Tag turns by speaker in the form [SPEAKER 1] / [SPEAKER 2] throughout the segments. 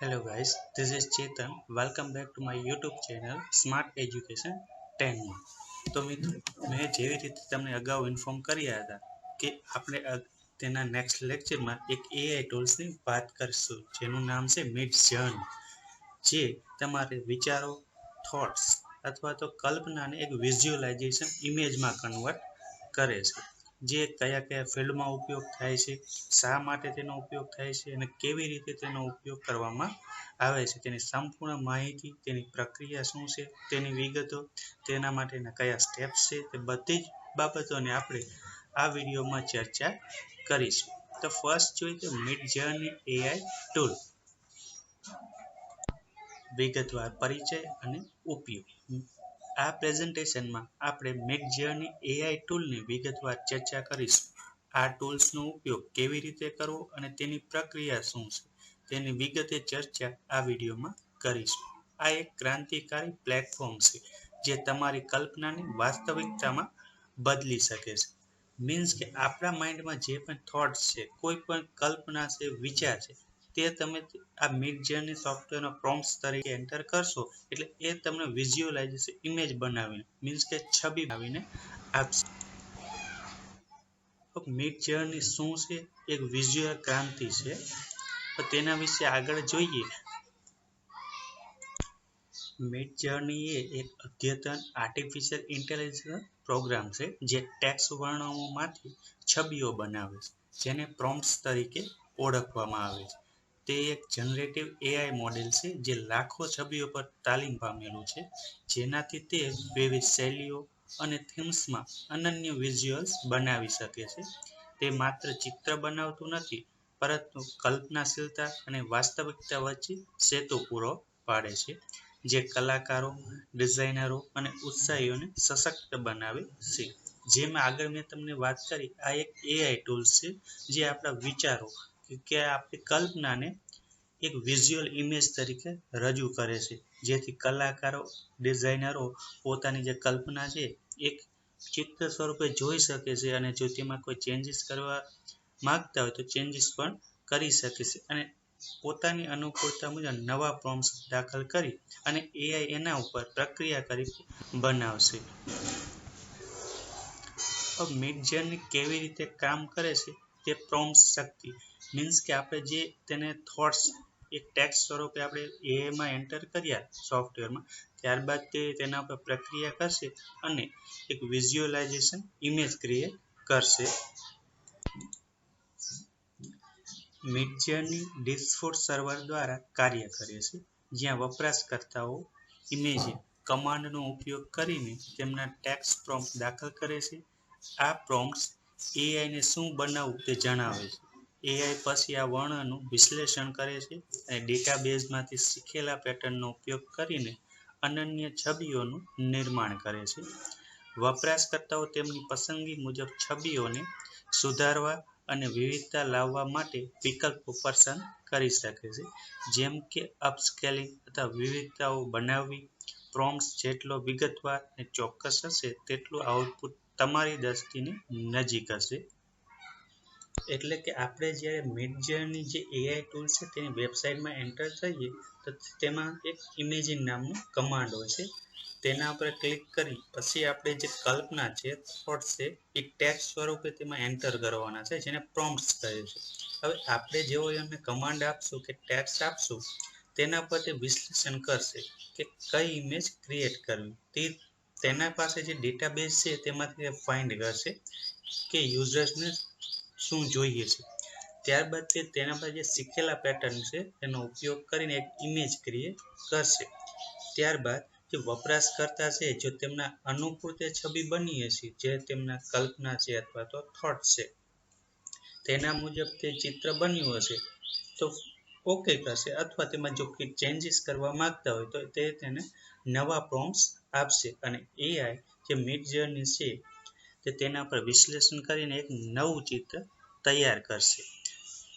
[SPEAKER 1] Hello guys, this is Chetan. Welcome back to my YouTube channel Smart Education 10 માં તો મિત્રો મેં જેવી રીતે તમને અગાઉ ઇન્ફોર્મ કર્યા હતા કે આપણે તેના નેક્સ્ટ લેક્ચરમાં એક AI ટૂલ્સની વાત કરીશું જેનું નામ છે મિડજર્ની, જે તમારે વિચારો, થોટ્સ અથવા તો કલ્પનાને એક વિઝ્યુઅલાઇઝેશન ઇમેજમાં કન્વર્ટ કરે છે. જે કયા કયા ફિલ્ડમાં ઉપયોગ થાય છે, શા માટે તેનો ઉપયોગ થાય છે અને કેવી રીતે તેનો ઉપયોગ કરવામાં આવે છે, તેની સંપૂર્ણ માહિતી, તેની પ્રક્રિયા શું છે, તેની વિગતો, તેના માટેના કયા સ્ટેપ્સ છે, તે બધી જ બાબતોને આપણે આ વિડીયોમાં ચર્ચા કરીશું. તો ફર્સ્ટ જોઈએ તો મિડજર્ની AI ટૂલ. વિગતવાર પરિચય અને ઉપયોગ. આ પ્રેઝન્ટેશનમાં આપણે મિડજર્ની AI ટૂલની વિગતવાર ચર્ચા કરીશું. આ ટૂલ્સનો ઉપયોગ કેવી રીતે કરવો અને તેની પ્રક્રિયા શું છે, તેની વિગતે ચર્ચા આ વિડીયોમાં કરીશું. આ એક ક્રાંતિકારી પ્લેટફોર્મ છે જે તમારી કલ્પનાને વાસ્તવિકતામાં બદલી શકે છે. મીન્સ કે આપણા માઇન્ડમાં જે પણ થોટ્સ છે, કોઈ પણ કલ્પના છે, વિચાર છે, તે તમે આ મિડજર્ની સોફ્ટવેરનો પ્રોમ્પ્ટ્સ તરીકે એન્ટર કરશો એટલે એ તમને વિઝ્યુઅલાઇઝેશન ઇમેજ બનાવીને, મીન્સ કે છબી બનાવીને આપશે. મિડજર્ની શું છે? એક વિઝ્યુઅલ ક્રાંતિ છે. તો તેના વિશે આગળ જોઈએ. મિડજર્ની એ એક અદ્યતન આર્ટિફિશિયલ ઇન્ટેલિજન્સ પ્રોગ્રામ છે જે ટેક્સ્ટ વર્ણનોમાંથી છબીઓ બનાવે છે, જેને પ્રોમ્પ્ટ્સ તરીકે ઓળખવામાં આવે છે. તે એક જનરેટિવ AI મોડેલ છે જે લાખો છબીઓ પર તાલીમ પામેલું છે, જેનાથી તે વિવિધ શૈલીઓ અને થીમ્સમાં અનન્ય વિઝ્યુઅલ્સ બનાવી શકે છે. તે માત્ર ચિત્ર બનાવતું નથી, પરંતુ કલ્પનાશીલતા અને વાસ્તવિકતા વચ્ચે સેતુ પૂરો પાડે છે, જે કલાકારો, ડિઝાઇનરો અને ઉત્સાહીઓને સશક્ત બનાવે છે. જેમાં આગળ મેં તમને વાત કરી, આ એક AI ટૂલ્સ છે જે આપણા વિચારો કે આપણી કલ્પનાને એક વિઝ્યુઅલ ઇમેજ તરીકે રજૂ કરે છે, જેથી કલાકારો, ડિઝાઇનરો પોતાની જે કલ્પના છે એક ચિત્ર સ્વરૂપે જોઈ શકે છે અને જો તેમાં કોઈ ચેન્જીસ કરવા માંગતા હોય તો ચેન્જીસ પણ કરી શકે છે અને પોતાની અનુકૂળતા મુજબ નવા પ્રોમ્પ્ટ્સ દાખલ કરી અને AI એના ઉપર પ્રક્રિયા કરી બનાવશે. મિડજર્ની કેવી રીતે કામ કરે છે તે પ્રોમ્પ્ટ શક્તિ, મીન્સ કે આપણે જે તેને થોટ્સ એક ટેક્સ્ટ સ્વરૂપે આપણે એઆઈમાં એન્ટર કર્યા સોફ્ટવેરમાં, ત્યારબાદ તે તેના પર પ્રક્રિયા કરશે અને એક વિઝ્યુઅલાઇઝેશન ઇમેજ ક્રિએટ કરશે. મિડજર્ની ડિસ્કોર્ડ સર્વર દ્વારા કાર્ય કરે છે, જ્યાં વપરાશકર્તાઓ ઇમેજિન કમાન્ડનો ઉપયોગ કરીને તેમના ટેક્સ્ટ પ્રોમ્પ્ટ દાખલ કરે છે. આ પ્રોમ્પ્ટ્સ AIને શું બનાવવું તે જણાવે છે. AI પછી આ વર્ણનનું વિશ્લેષણ કરે છે અને ડેટાબેઝમાંથી શીખેલા પેટર્નનો ઉપયોગ કરીને અનન્ય છબીઓનું નિર્માણ કરે છે. વપરાશકર્તાઓ તેમની પસંદગી મુજબ છબીઓને સુધારવા અને વિવિધતા લાવવા માટે વિકલ્પો પસંદ કરી શકે છે, જેમ કે અપસ્કેલિંગ અથવા વિવિધતાઓ બનાવવી. પ્રોમ્પ્ટ્સ જેટલો વિગતવાર અને ચોક્કસ હશે તેટલું આઉટપુટ તમારી દ્રષ્ટિની નજીક હશે. એટલે કે આપણે જ્યારે મિડજર્ની જે AI ટૂલ છે તેની વેબસાઇટમાં એન્ટર થઈએ તો તેમાં એક ઇમેજિન નામનો કમાન્ડ હોય છે. તેના ઉપર ક્લિક કરી પછી આપણે જે કલ્પના છે, થોટ્સ છે, એ ટેક્સ્ટ સ્વરૂપે તેમાં એન્ટર કરવાના છે, જેને પ્રોમ્પ્ટ્સ કહે છે. હવે આપણે જેવો એમને કમાન્ડ આપશું કે ટેક્સ્ટ આપશું, તેના પર તે વિશ્લેષણ કરશે કે કઈ ઇમેજ ક્રિએટ કરવી. તેના પાસે જે ડેટાબેઝ છે તેમાંથી ફાઇન્ડ કરશે કે યુઝર્સને શું જોઈએ છે. ત્યારબાદ તે તેના પર જે શીખેલા પેટર્ન છે તેનો ઉપયોગ કરીને એક ઇમેજ ક્રિએટ કરશે. ત્યારબાદ જે વપરાશકર્તા છે, જો તેમના અનુકૂળ તે છબી બની હશે, જે તેમના કલ્પના છે અથવા તો થોટ છે, તેના મુજબ તે ચિત્ર બન્યું હશે તો ઓકે કરશે, અથવા તેમાં જો કંઈ ચેન્જીસ કરવા માંગતા હોય તો તે તેને નવા પ્રોમ્પ્ટ્સ આપશે અને AI જે મિડજર્ની છે તે તેના પર વિશ્લેષણ કરીને એક નવું ચિત્ર તૈયાર કરશે.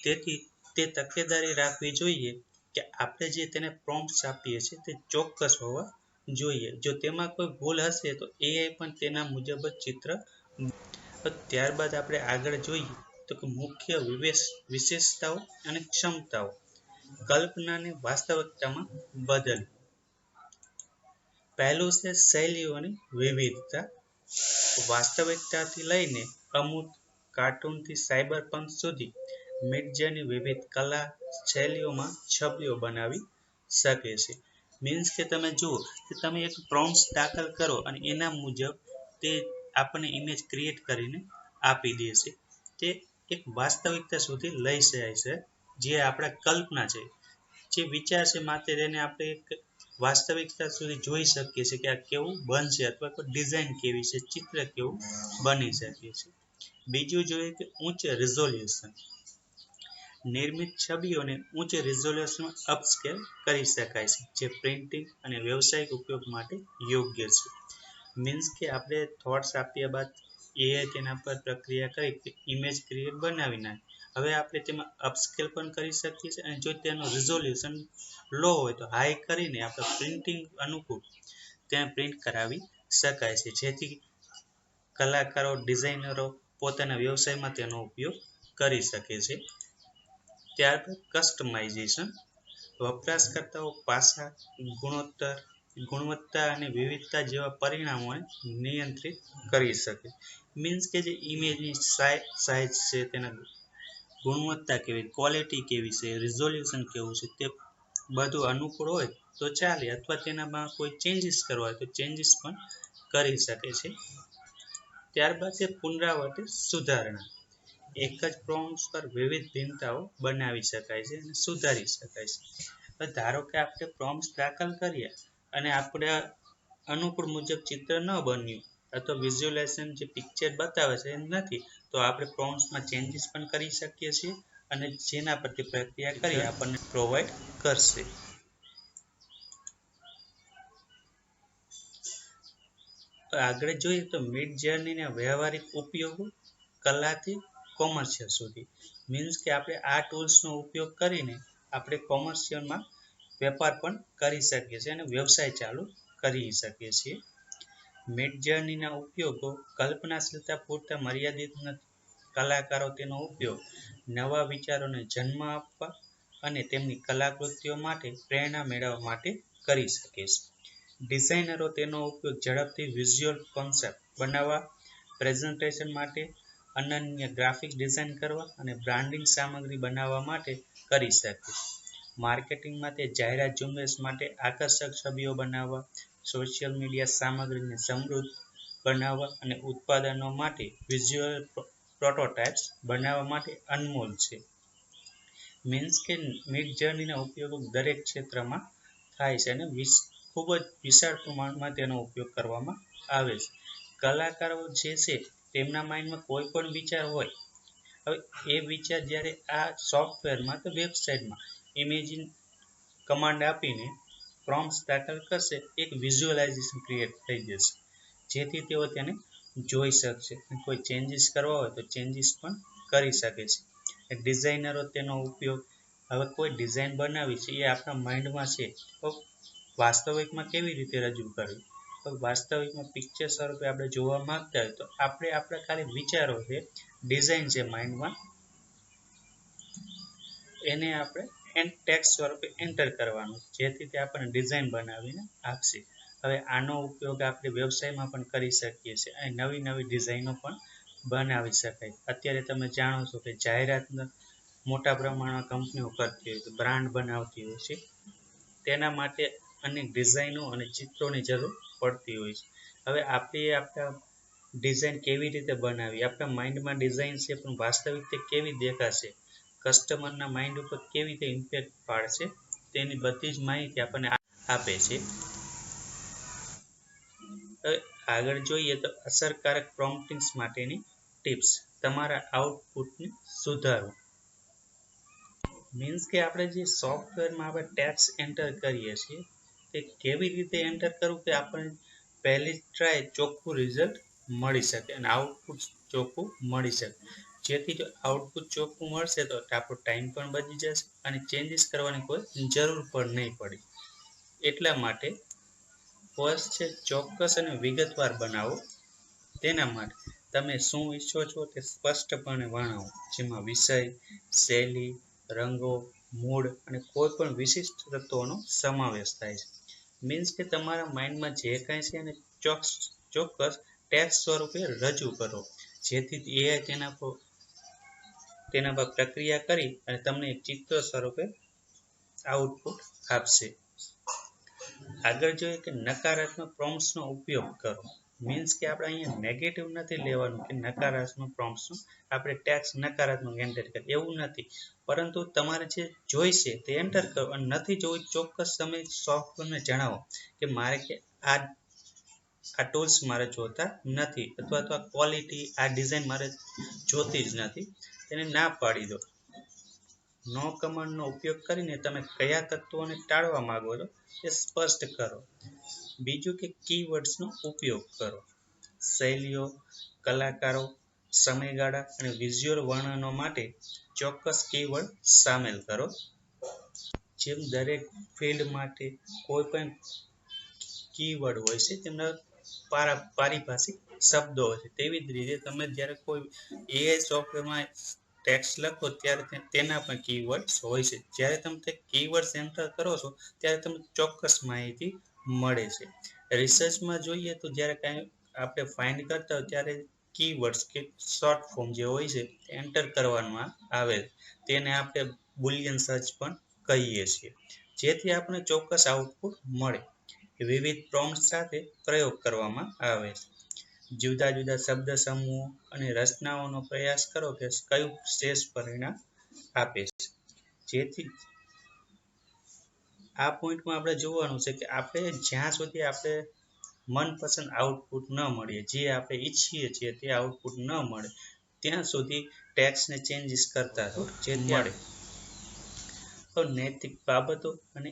[SPEAKER 1] તેથી તે તકેદારી રાખવી જોઈએ કે આપણે જે તેને પ્રોમ્પ્ટ્સ આપીએ છીએ તે ચોક્કસ હોવા જોઈએ. જો તેમાં કોઈ ભૂલ હશે તો AI પણ તેના મુજબ જ ચિત્ર. ત્યારબાદ આપણે આગળ જોઈએ તો કે મુખ્ય વિશેષતાઓ અને ક્ષમતાઓ. કલ્પનાને વાસ્તવિકતામાં બદલ. પહેલું છે શૈલીઓની વિવિધતા. વાસ્તવિકતાથી લઈને અમૂર્ત કાર્ટૂનથી સાયબરપંક સુધી મિડજર્ની વિવિધ કલા શૈલીઓમાં છબીઓ બનાવી શકે છે. મીન્સ કે તમે જુઓ કે તમે એક પ્રોમ્પ્ટ્સ દાખલ કરો અને એના મુજબ તે આપણને ઇમેજ ક્રિએટ કરીને આપી દે છે. તે એક વાસ્તવિકતા સુધી લઈ જાય છે, જે આપણા કલ્પના છે, જે વિચાર છે, માત્ર તેને આપણે એક વાસ્તવિકતા સુધી જોઈ શકીએ છીએ કે આ કેવું બનશે અથવા કોઈ ડિઝાઇન કેવી છે, ચિત્ર કેવું બની શકે છે. બીજું જોઈએ કે ઉચ્ચ રિઝોલ્યુશન. નિર્મિત છબીઓને ઉચ્ચ રિઝોલ્યુશનમાં અપસ્કેલ કરી શકાય છે, જે પ્રિન્ટિંગ અને વ્યવસાયિક ઉપયોગ માટે યોગ્ય છે. મીન્સ કે આપણે થોટ્સ આપ્યા બાદ એઆઈ તેના પર પ્રક્રિયા કરી ઇમેજ ક્રિએટ બનાવી નાખે. હવે આપણે તેમાં અપસ્કેલ પણ કરી શકીએ છીએ અને જો તેનું રિઝોલ્યુશન લો હોય તો હાઈ કરીને આપણે પ્રિન્ટિંગ અનુકૂળ ત્યાં પ્રિન્ટ કરાવી શકાય છે, જેથી કલાકારો ડિઝાઇનરો પોતાના વ્યવસાયમાં તેનો ઉપયોગ કરી શકે છે. ત્યારબાદ કસ્ટમાઇઝેશન. વપરાશકર્તાઓ પાસા, ગુણવત્તા અને વિવિધતા જેવા પરિમાણોને નિયંત્રિત કરી શકે. મીન્સ કે જે ઇમેજની સાઇઝ છે, તેના ગુણવત્તા કેવી, ક્વોલિટી કેવી છે, રિઝોલ્યુશન કેવું છે, તે બધું અનુકૂળ હોય તો ચાલે, અથવા તેનામાં કોઈ ચેન્જીસ કરવા હોય તો ચેન્જીસ પણ કરી શકે છે. ત્યારબાદ છે પુનરાવર્તિત સુધારણા. એક જ પ્રોમ્પ્ટ્સ પર વિવિધ ભિન્નતાઓ બનાવી શકાય છે અને સુધારી શકાય છે. ધારો કે આપણે પ્રોમ્પ્ટ્સ દાખલ કરીએ અને આપણે અનુકૂળ મુજબ ચિત્ર ન બન્યું અથવા વિઝ્યુલાઇઝેશન જે પિક્ચર બતાવે છે એ નથી, તો આપણે પ્રોમ્પ્ટ્સમાં ચેન્જીસ પણ કરી શકીએ છીએ અને જેના પરથી પ્રક્રિયા કરી આપણને પ્રોવાઈડ કરશે. આગળ જોઈએ તો મિડજર્નીના વ્યવહારિક ઉપયોગો કલાથી કોમર્શિયલ સુધી. મીન્સ કે આપણે આ ટૂલ્સનો ઉપયોગ કરીને આપણે કોમર્શિયલમાં વેપાર પણ કરી શકીએ છીએ અને વ્યવસાય ચાલુ કરી શકીએ છીએ. મિડજર્નીના ઉપયોગો કલ્પનાશીલતા પૂરતા મર્યાદિત નથી. કલાકારો તેનો ઉપયોગ નવા વિચારોને જન્મ આપવા અને તેમની કલાકૃતિઓ માટે પ્રેરણા મેળવવા માટે કરી શકે છે. ડિઝાઇનરો તેનો ઉપયોગ ઝડપથી વિઝ્યુઅલ કોન્સેપ્ટ બનાવવા, પ્રેઝન્ટેશન માટે, અનન્ય ગ્રાફિક્સ ડિઝાઇન કરવા અને બ્રાન્ડિંગ સામગ્રી બનાવવા માટે કરી શકે છે. માર્કેટિંગમાં તે જાહેરાત ઝુંબેશ માટે આકર્ષક છબીઓ બનાવવા, સોશિયલ મીડિયા સામગ્રીને સમૃદ્ધ બનાવવા અને ઉત્પાદનો માટે વિઝ્યુઅલ પ્રોટોટાઇપ્સ બનાવવા માટે અનમોલ છે. મીન્સ કે મિડજર્નીના ઉપયોગો દરેક ક્ષેત્રમાં થાય છે અને ખૂબ જ વિશાળ પ્રમાણમાં તેનો ઉપયોગ કરવામાં આવે છે. કલાકારો જે છે તેમના માઇન્ડમાં કોઈ પણ વિચાર હોય, હવે એ વિચાર જ્યારે આ સોફ્ટવેરમાં કે વેબસાઇટમાં ઇમેજિન કમાન્ડ આપીને પ્રોમ્પ્ટ્સ દાખલ કરશે, એક વિઝ્યુઅલાઇઝેશન ક્રિએટ થઈ જશે, જેથી તેઓ તેને જોઈ શકશે. કોઈ ચેન્જીસ કરવા હોય તો ચેન્જીસ પણ કરી શકે છે. ડિઝાઇનરો તેનો ઉપયોગ, હવે કોઈ ડિઝાઇન બનાવી છે એ આપણા માઇન્ડમાં છે, તો વાસ્તવિકમાં કેવી રીતે રજૂ કરવી. તો વાસ્તવિકમાં પિક્ચર સ્વરૂપે આપણે જોવા માંગતા હોય તો આપણે આપણા ખાલી વિચારો છે, ડિઝાઇન છે માઇન્ડમાં, એને આપણે ટેક્સ્ટ સ્વરૂપે એન્ટર કરવાનું, જેથી તે આપણને ડિઝાઇન બનાવીને આપશે. હવે આનો ઉપયોગ આપણે વ્યવસાયમાં પણ કરી શકીએ છીએ અને નવી નવી ડિઝાઇનો પણ બનાવી શકાય. અત્યારે તમે જાણો છો કે જાહેરાતના મોટા પ્રમાણમાં કંપનીઓ કરતી હોય છે, બ્રાન્ડ બનાવતી હોય છે, તેના માટે અનેક ડિઝાઇનો અને ચિત્રોની જરૂર પડતી હોય છે. હવે આપણે આપણા ડિઝાઇન કેવી રીતે બનાવી, આપણા માઇન્ડમાં ડિઝાઇન છે પણ વાસ્તવિક તે કેવી દેખાશે, કસ્ટમરના માઇન્ડ ઉપર કેવી રીતે ઇમ્પેક્ટ પાડશે, તેની બધી જ માહિતી આપણને આપે છે. હવે આગળ જોઈએ તો અસરકારક પ્રોમ્પ્ટિંગ્સ માટેની ટિપ્સ. તમારા આઉટપુટને સુધારો. મીન્સ કે આપણે જે સોફ્ટવેરમાં આપણે ટેક્સ્ટ એન્ટર કરીએ છીએ તે કેવી રીતે એન્ટર કરવું કે આપણને પહેલી ટ્રાય ચોખ્ખું રિઝલ્ટ મળી શકે અને આઉટપુટ ચોખ્ખું મળી શકે. જેથી જો આઉટપુટ ચોખ્ખું મળશે તો આપણો ટાઈમ પણ બચી જશે અને ચેન્જીસ કરવાની કોઈ જરૂર પણ નહીં પડે. એટલા માટે ફર્સ્ટ છે ચોક્કસ અને વિગતવાર બનાવો. તેના માટે તમે શું ઈચ્છો છો તે સ્પષ્ટપણે વર્ણવો, જેમાં વિષય, શૈલી, રંગો, મૂડ અને કોઈ પણ વિશિષ્ટ તત્વોનો સમાવેશ થાય છે. મીન્સ કે તમારા માઇન્ડમાં જે કાંઈ છે એને ચોક્કસ ટેક્સ્ટ સ્વરૂપે રજૂ કરો, જેથી AI તેના પર પ્રક્રિયા કરી અને તમને એક ચિત્ર સ્વરૂપે આઉટપુટ આપશે. આગળ જોઈએ કે નકારાત્મક પ્રોમ્પ્ટ્સનો ઉપયોગ કરો. મીન્સ કે આપણે અહીંયા નેગેટિવ નથી લેવાનું કે નકારાત્મક પ્રોમ્પ્ટ્સનું આપણે ટેક્સ્ટ નકારાત્મક એન્ટર કરીએ એવું નથી, પરંતુ તમારે જે જોઈશે તે એન્ટર કરો અને નથી જોઈ ચોક્કસ તમે સોફ્ટવેરને જણાવો કે મારે કે આ ટૂલ્સ મારે જોતા નથી, અથવા તો આ ક્વોલિટી આ ડિઝાઇન મારે જોતી જ નથી, તેને ના પાડી દો. નો કમાન્ડનો ઉપયોગ કરીને તમે કયા તત્વોને ટાળવા માંગો છો તે સ્પષ્ટ કરો. બીજું કે કીવર્ડ્સનો ઉપયોગ કરો. શૈલીઓ, કલાકારો, સમયગાળા અને વિઝ્યુઅલ વર્ણનો માટે ચોક્કસ કીવર્ડ સામેલ કરો. જેમ દરેક ફિલ્ડ માટે કોઈ પણ કીવર્ડ હોય છે, તેમના પારિભાષિક શબ્દો હોય છે, તેવી જ રીતે તમે જ્યારે કોઈ AI સોફ્ટવેરમાં ટેક્સ્ટ લખો ત્યારે તેના પણ કીવર્ડ્સ હોય છે. જ્યારે તમે તે કીવર્ડ્સ એન્ટર કરો છો ત્યારે તમને ચોક્કસ માહિતી મળે છે. રિસર્ચમાં જોઈએ તો જ્યારે કાંઈ આપણે ફાઇન્ડ કરતા હોય ત્યારે કીવર્ડ્સ કે શોર્ટ ફોર્મ જે હોય છે એન્ટર કરવામાં આવે, તેને આપણે બુલિયન સર્ચ પણ કહીએ છીએ, જેથી આપણે ચોક્કસ આઉટપુટ મળે. વિવિધ પ્રોમ્પ્ટ સાથે પ્રયોગ કરવામાં આવે છે. જુદા જુદા શબ્દ સમૂહો અને રચનાઓનો પ્રયાસ કરો કે કયું શ્રેષ્ઠ પરિણામ આપે છે. જેથી આ પોઈન્ટમાં આપણે જોવાનું છે કે આપણે જ્યાં સુધી આપણે મનપસંદ આઉટપુટ ન મળે, જે આપણે ઈચ્છીએ છીએ તે આઉટપુટ ન મળે, ત્યાં સુધી ટેક્સ્ટને ચેન્જીસ કરતા રહો જે મળે. તો નૈતિક બાબતો અને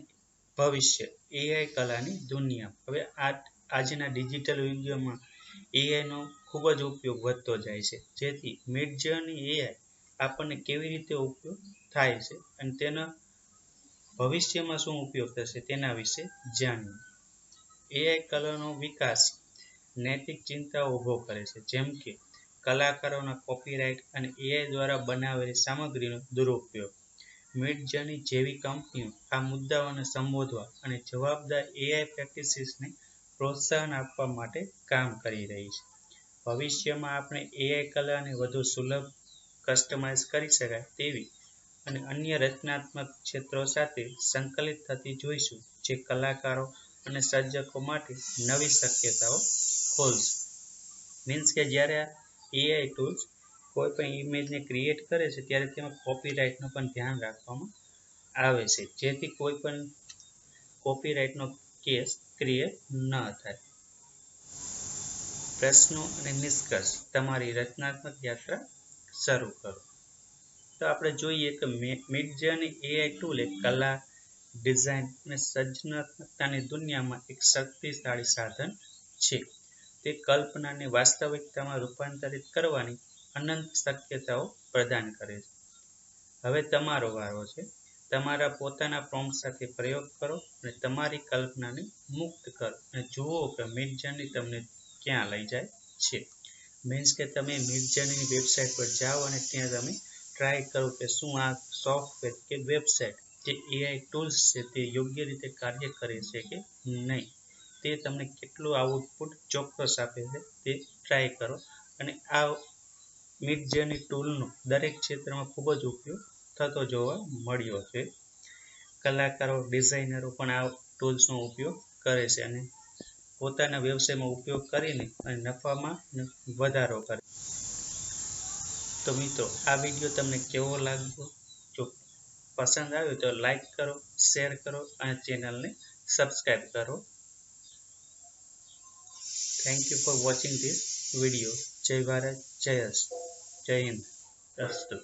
[SPEAKER 1] ભવિષ્ય AI કલાની દુનિયા. હવે આજના ડિજિટલ યુગમાં AIનો ખૂબ જ ઉપયોગ વધતો જાય છે, જેથી મિડજર્ની AI આપણને કેવી રીતે ઉપયોગ થાય છે અને તેના ભવિષ્યમાં શું ઉપયોગ થશે તેના વિશે જાણીએ. AI કલાનો વિકાસ નૈતિક ચિંતાઓ ઊભો કરે છે, જેમ કે કલાકારોના કોપીરાઇટ અને AI દ્વારા બનાવેલી સામગ્રીનો દુરુપયોગ. મિડજર્ની જેવી કંપનીઓ આ મુદ્દાઓને સંબોધવા અને જવાબદાર AI પ્રેક્ટિસિસને પ્રોત્સાહન આપવા માટે કામ કરી રહી છે. ભવિષ્યમાં આપણે AI કલાને વધુ સુલભ, કસ્ટમાઇઝ કરી શકાય તેવી અને અન્ય રચનાત્મક ક્ષેત્રો સાથે સંકલિત થતી જોઈશું, જે કલાકારો અને સર્જકો માટે નવી શક્યતાઓ ખોલશે. મીન્સ કે જ્યારે AI ટૂલ્સ કોઈ પણ ઇમેજને ક્રિએટ કરે છે ત્યારે તેમાં કોપીરાઇટનું પણ ધ્યાન રાખવામાં આવે છે, જેથી કોઈ પણ કોપીરાઇટનો કેસ ક્રિએટ ન થાય. પ્રશ્નો અને નિષ્કર્ષ. તમારી રચનાત્મક યાત્રા શરૂ કરો. તો આપણે જોઈએ કે મિડજર્ની AI ટૂલ એ કલા, ડિઝાઇન અને સર્જનાત્મકતાની દુનિયામાં એક શક્તિશાળી સાધન છે. તે કલ્પનાને વાસ્તવિકતામાં રૂપાંતરિત કરવાની અનંત શક્યતાઓ પ્રદાન કરે છે. હવે તમારો વારો છે. તમારા પોતાના પ્રોમ્પ્ટ સાથે પ્રયોગ કરો અને તમારી કલ્પનાને મુક્ત કરો અને જુઓ કે મિડજર્ની તમને ક્યાં લઈ જાય છે. મીન્સ કે તમે મિડજર્નીની વેબસાઇટ પર જાઓ અને ત્યાં તમે ટ્રાય કરો કે શું આ સોફ્ટવેર કે વેબસાઇટ જે AI ટૂલ્સ છે તે યોગ્ય રીતે કાર્ય કરે છે કે નહીં, તે તમને કેટલું આઉટપુટ ચોક્કસ આપે છે તે ટ્રાય કરો. અને આ મિડજર્ની ટૂલનો દરેક ક્ષેત્રમાં ખૂબ જ ઉપયોગ થતો જોવા મળ્યો છે. કલાકારો, ડિઝાઇનરો પણ આ ટૂલ્સનો ઉપયોગ કરે છે અને પોતાના વ્યવસાયમાં ઉપયોગ કરીને અને નફામાં વધારો કરે. તો મિત્રો, આ વિડીયો તમને કેવો લાગ્યો? જો પસંદ આવ્યો તો લાઈક કરો, શેર કરો અને ચેનલને સબસ્ક્રાઈબ કરો. Thank you for watching this video. જય ભારત, જય હિન્દ, અસ્તુ.